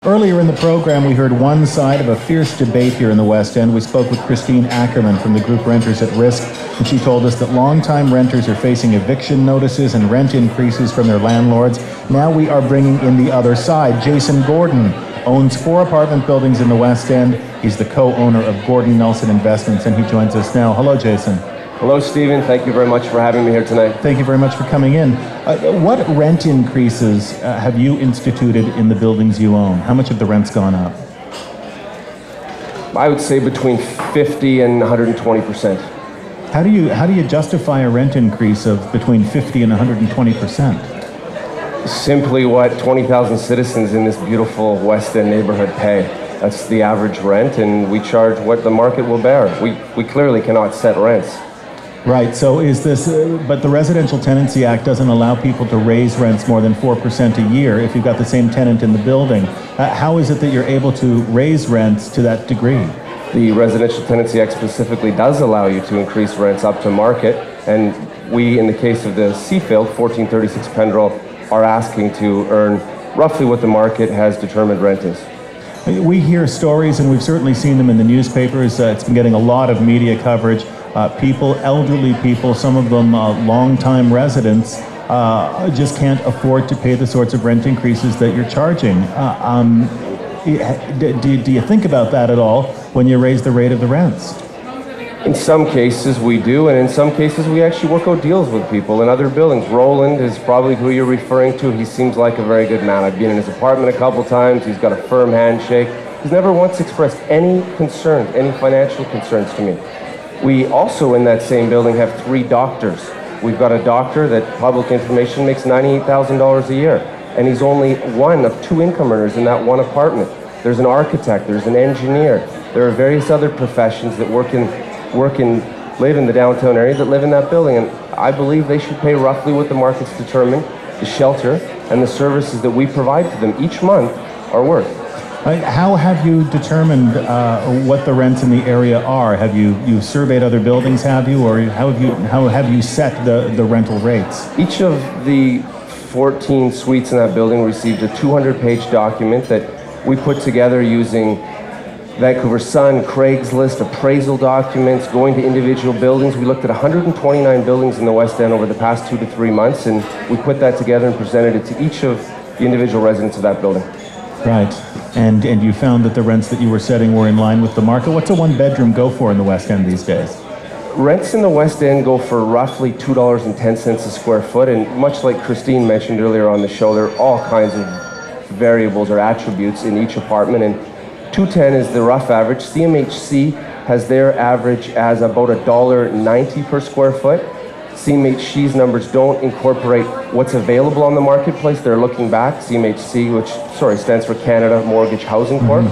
Earlier in the program, we heard one side of a fierce debate here in the West End. We spoke with Christine Ackerman from the group Renters at Risk, and she told us that longtime renters are facing eviction notices and rent increases from their landlords. Now we are bringing in the other side. Jason Gordon owns 4 apartment buildings in the West End. He's the co-owner of Gordon Nelson Investments, and he joins us now. Hello, Jason. Hello, Stephen. Thank you very much for having me here tonight. Thank you very much for coming in. What rent increases have you instituted in the buildings you own? How much have the rents gone up? I would say between 50 and 120%. How do you justify a rent increase of between 50 and 120%? Simply what 20,000 citizens in this beautiful West End neighborhood pay. That's the average rent, and we charge what the market will bear. We clearly cannot set rents. Right, so is this, but the Residential Tenancy Act doesn't allow people to raise rents more than 4% a year if you've got the same tenant in the building. How is it that you're able to raise rents to that degree? The Residential Tenancy Act specifically does allow you to increase rents up to market, and we, in the case of the Seafield, 1436 Pendrell, are asking to earn roughly what the market has determined rent is. We hear stories, and we've certainly seen them in the newspapers. It's been getting a lot of media coverage. People, elderly people, some of them long-time residents, just can't afford to pay the sorts of rent increases that you're charging. Do you think about that at all when you raise the rate of the rents? In some cases we do, and in some cases we actually work out deals with people in other buildings. Roland is probably who you're referring to. He seems like a very good man. I've been in his apartment a couple times. He's got a firm handshake. He's never once expressed any concerns, any financial concerns to me. We also, in that same building, have 3 doctors. We've got a doctor that, public information, makes $98,000 a year, and he's only one of 2 income earners in that one apartment. There's an architect, there's an engineer, there are various other professions that live in the downtown area that live in that building, and I believe they should pay roughly what the market's determined, the shelter, and the services that we provide to them each month are worth. How have you determined what the rents in the area are? Have you surveyed other buildings, have you, or how have you set the rental rates? Each of the 14 suites in that building received a 200-page document that we put together using Vancouver Sun, Craigslist, appraisal documents, going to individual buildings. We looked at 129 buildings in the West End over the past 2 to 3 months, and we put that together and presented it to each of the individual residents of that building. Right, and you found that the rents that you were setting were in line with the market. What's a 1-bedroom go for in the West End these days? Rents in the West End go for roughly $2.10 a square foot, and much like Christine mentioned earlier on the show, there are all kinds of variables or attributes in each apartment, and $2.10 is the rough average. CMHC has their average as about $1.90 per square foot. CMHC's numbers don't incorporate what's available on the marketplace. They're looking back. CMHC, which stands for Canada Mortgage Housing Corp.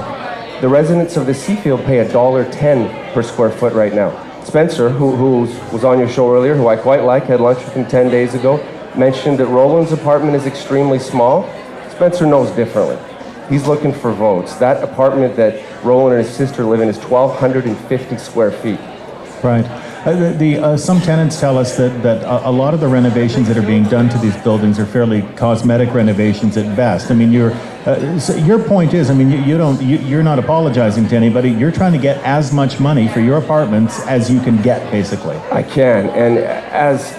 The residents of the Seafield pay $1.10 per square foot right now. Spencer, who was on your show earlier, who I quite like, had lunch with him 10 days ago, mentioned that Roland's apartment is extremely small. Spencer knows differently. He's looking for votes. That apartment that Roland and his sister live in is 1,250 square feet. Right. Some tenants tell us that a lot of the renovations that are being done to these buildings are fairly cosmetic renovations at best. I mean, so your point is, I mean, you're not apologizing to anybody. You're trying to get as much money for your apartments as you can get, basically. I can, and as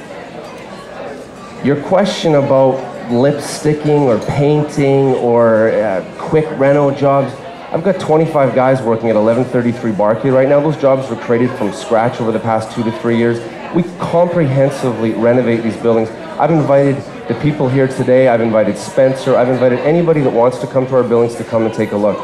your question about lip sticking or painting or quick reno jobs, I've got 25 guys working at 1133 Barclay right now. Those jobs were created from scratch over the past 2 to 3 years. We comprehensively renovate these buildings. I've invited the people here today. I've invited Spencer. I've invited anybody that wants to come to our buildings to come and take a look.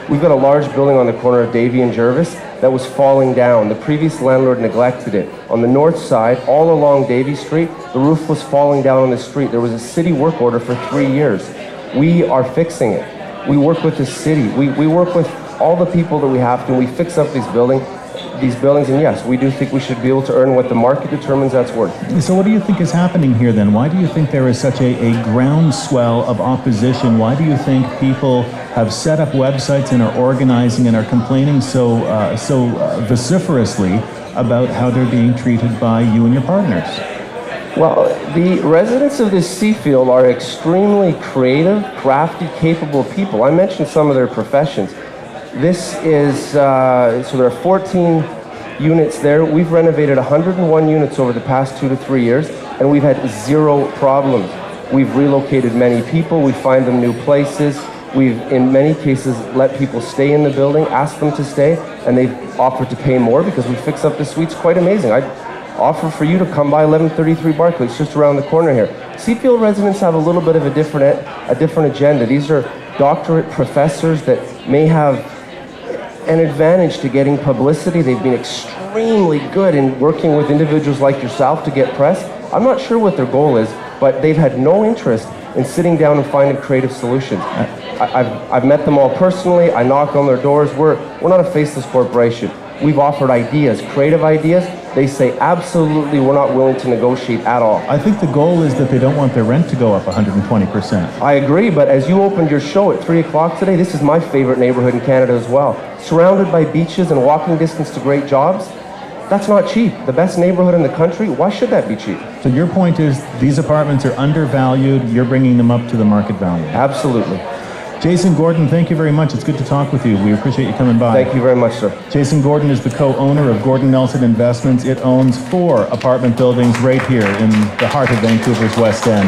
We've got a large building on the corner of Davie and Jervis that was falling down. The previous landlord neglected it. On the north side, all along Davie Street, the roof was falling down on the street. There was a city work order for 3 years. We are fixing it. We work with the city. We work with all the people that we have to. We fix up these buildings, and yes, we do think we should be able to earn what the market determines that's worth. So what do you think is happening here then? Why do you think there is such a groundswell of opposition? Why do you think people have set up websites and are organizing and are complaining so vociferously about how they're being treated by you and your partners? Well, the residents of this Seafield are extremely creative, crafty, capable people. I mentioned some of their professions. This is, so there are 14 units there. We've renovated 101 units over the past 2 to 3 years, and we've had 0 problems. We've relocated many people. We find them new places. We've, in many cases, let people stay in the building, ask them to stay, and they've offered to pay more because we fix up the suites quite amazing. I'd offer for you to come by 1133 Barclay. It's just around the corner here. Seafield residents have a little bit of a different agenda. These are doctorate professors that may have an advantage to getting publicity. They've been extremely good in working with individuals like yourself to get press. I'm not sure what their goal is, but they've had no interest in sitting down and finding creative solutions. I've met them all personally. I knock on their doors. We're not a faceless corporation. We've offered ideas, creative ideas. They say, absolutely, we're not willing to negotiate at all. I think the goal is that they don't want their rent to go up 120%. I agree, but as you opened your show at 3 o'clock today, this is my favorite neighborhood in Canada as well. Surrounded by beaches and walking distance to great jobs, that's not cheap. The best neighborhood in the country, why should that be cheap? So your point is these apartments are undervalued, you're bringing them up to the market value. Absolutely. Jason Gordon, thank you very much. It's good to talk with you. We appreciate you coming by. Thank you very much, sir. Jason Gordon is the co-owner of Gordon Nelson Investments. It owns 4 apartment buildings right here in the heart of Vancouver's West End.